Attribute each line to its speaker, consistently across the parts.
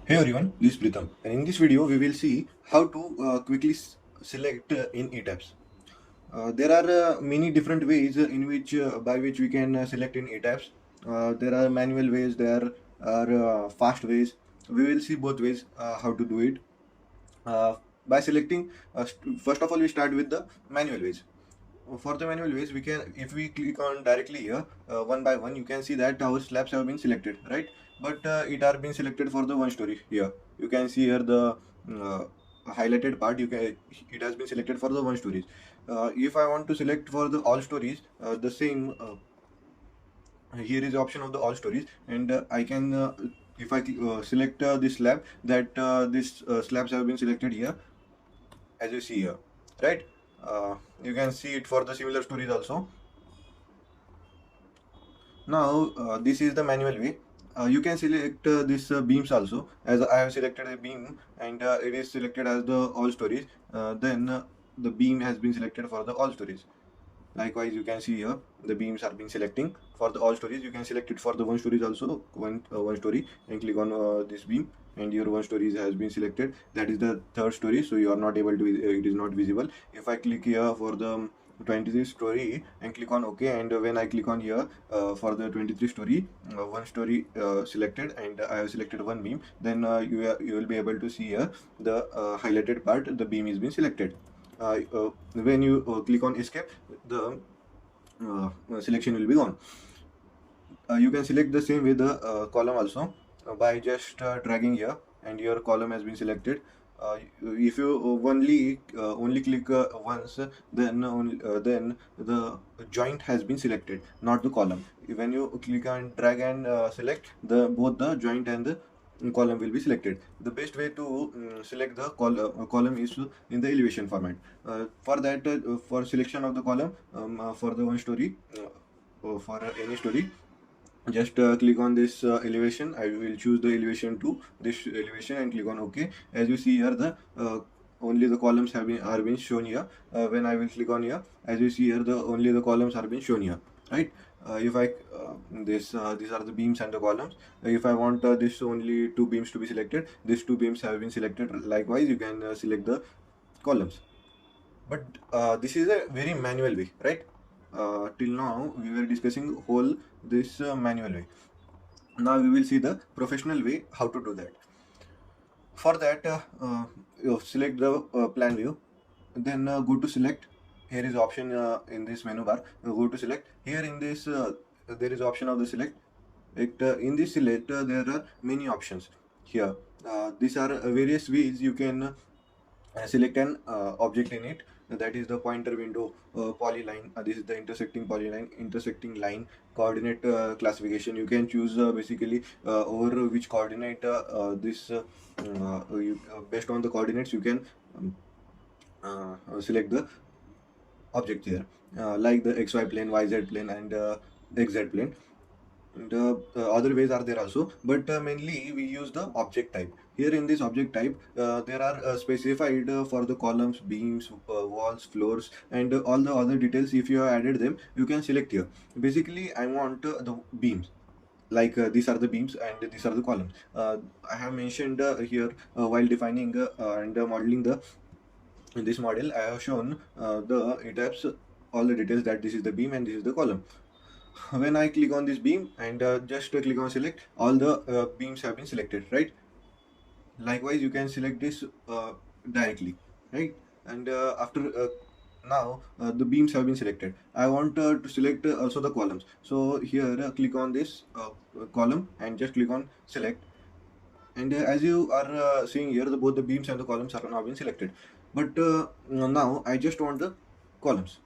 Speaker 1: Hey everyone, this is Pritham, and in this video we will see how to quickly select in ETABS. There are many different ways in which by which we can select in ETABS. There are manual ways, there are fast ways. We will see both ways how to do it. By selecting, first of all, we start with the manual ways. For the manual ways, we can, if we click on directly here, one by one, you can see that our slabs have been selected, right? But it are been selected for the one story here. You can see here the uh, highlighted part. It has been selected for the one stories. If I want to select for the all stories, the same. Here is the option of the all stories, and I can. If I select this slab, that this slabs have been selected here, as you see here, right? You can see it for the similar stories also. Now this is the manual way. You can select this beams also, as I have selected a beam, and it is selected as the all stories. Then the beam has been selected for the all stories. Likewise, you can see here the beams are being selecting for the all stories. You can select it for the one stories also, one story, and click on this beam, and your one stories has been selected. That is the third story, so you are not able to. It is not visible. If I click here for the 23 story and click on OK, and when I click on here for the 23 story, one story selected, and I have selected one beam, then you will be able to see here the highlighted part. The beam is being selected. When you click on escape, the selection will be gone. You can select the same with the column also by just dragging here, and your column has been selected. If you only click once, then the joint has been selected, not the column. When you click and drag and select, the both the joint and the column will be selected. The best way to select the column is in the elevation format. For that, for selection of the column, for the one story, for any story, just click on this elevation. I will choose the elevation to this elevation and click on OK. As you see here, the only the columns are being shown here. When I will click on here, as you see here, the only the columns are being shown here, right? If I these are the beams and the columns. If I want this only two beams to be selected, these two beams have been selected. Likewise, you can select the columns. But this is a very manual way, right? Till now we were discussing whole this manual way. Now we will see the professional way how to do that. For that, you select the plan view, then go to select. Here is option in this menu bar. Go to select. Here in this there is option of the select. In this select there are many options here. These are various ways you can select an object in it. That is the pointer window, polyline. This is the intersecting line, coordinate classification. You can choose basically over which coordinate based on the coordinates you can select the object here, like the xy plane, yz plane, and xz plane. And other ways are there also, but mainly we use the object type. Here in this object type, there are specified for the columns, beams, walls, floors, and all the other details. If you have added them, you can select here. Basically, I want the beams. Like these are the beams and these are the columns. I have mentioned here while defining and modeling the in this model. I have shown the ETABS all the details that this is the beam and this is the column. When I click on this beam and just click on select, all the beams have been selected, right? Likewise, you can select this directly, right? And after now the beams have been selected. I want to select also the columns. So here click on this column and just click on select. And as you are seeing here, both the beams and the columns are now been selected. But now I just want the columns,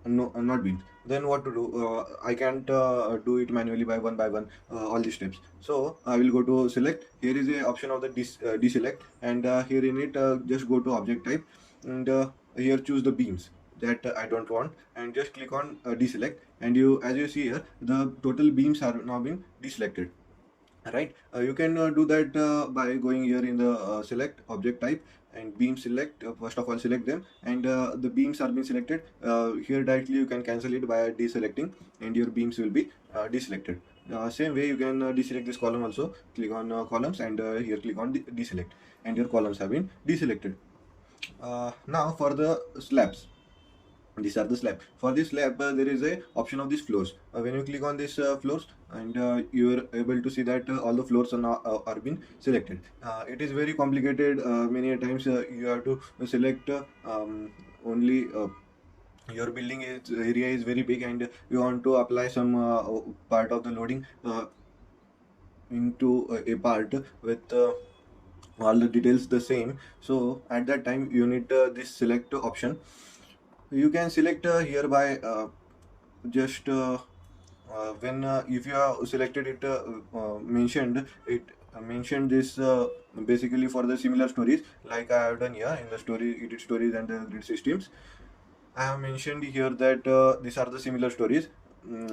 Speaker 1: no, not beams. Then what to do? I can't do it manually by one all these steps. So I will go to select. Here is a option of the deselect, and here in it just go to object type, and here choose the beams that I don't want, and just click on deselect. And you, as you see here, the total beams are now been deselected, right? You can do that by going here in the select object type, and beam select. First of all, select them, and the beams are being selected. Here directly you can cancel it by deselecting, and your beams will be deselected. Same way you can deselect this column also. Click on columns, and here click on deselect, and your columns have been deselected. Now for the slabs, these are the slab. For this slab there is a option of these floors. When you click on this floors, and you are able to see that all the floors are now are been selected. It is very complicated. Many a times you have to select only your building is area is very big, and you want to apply some part of the loading into a part with all the details the same. So at that time you need this select option. You can select here by just when if you have selected it, mentioned this basically for the similar stories, like I have done here in the story edit stories and the grid systems. I have mentioned here that these are the similar stories.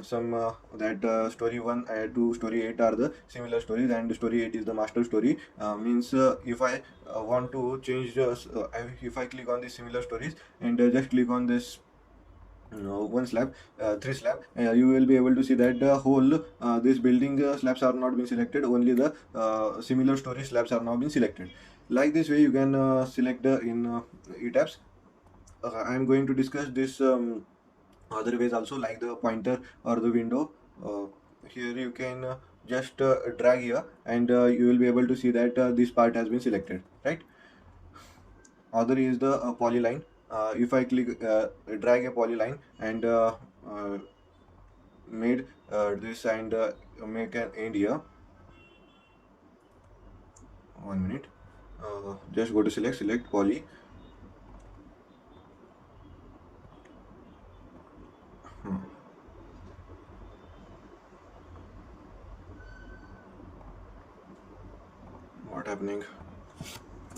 Speaker 1: Some that story 1 to story 8 are the similar stories, and story 8 is the master story. Means if I want to change if I click on the similar stories, and just click on this one slab, three slab, you will be able to see that the whole this building slabs are not being selected, only the similar story slabs are now being selected. Like this way you can select in ETABS. I am going to discuss this other ways also, like the pointer or the window. Here you can just drag here, and you will be able to see that this part has been selected, right? Other is the polyline. If I click drag a polyline, and made this, and make an end here. 1 minute. Just go to select poly. What happening?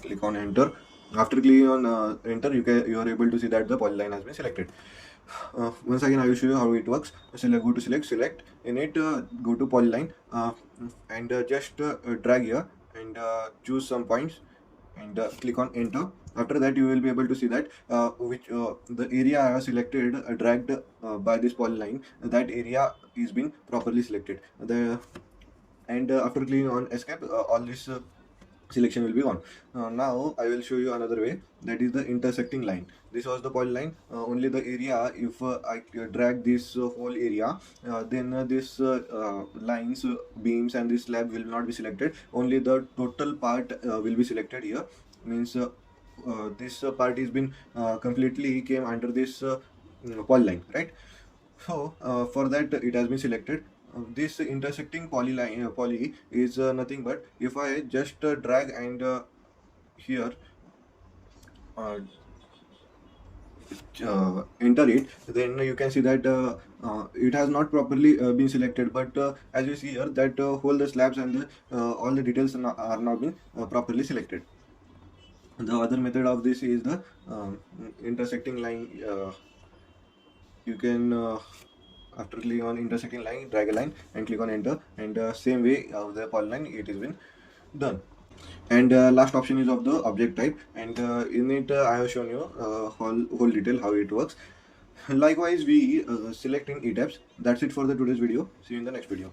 Speaker 1: Click on enter. After clicking on enter, you are able to see that the polyline has been selected. Once again I will show you how it works. Go to select in it, go to polyline, and just drag here, and choose some points, and click on enter. After that you will be able to see that which the area I have selected, dragged by this polyline, that area is been properly selected. And after clicking on escape, all this selection will be on. Now I will show you another way, that is the intersecting line. This was the polyline, only the area. If I drag this whole area, then this lines, beams and this slab will not be selected, only the total part will be selected here. Means this part is been completely came under this polyline, right? So for that it has been selected. This intersecting poly is nothing but, if I just drag and here uh, enter it, then you can see that it has not properly been selected. But as you see here, that whole the slabs and all the details are now being properly selected. The other method of this is the intersecting line. You can after clicking on intersecting line, drag a line and click on enter, and same way of the polyline it has been done. And last option is of the object type, and in it I have shown you whole detail how it works. Likewise we select in ETABS. That's it for the today's video. See you in the next video.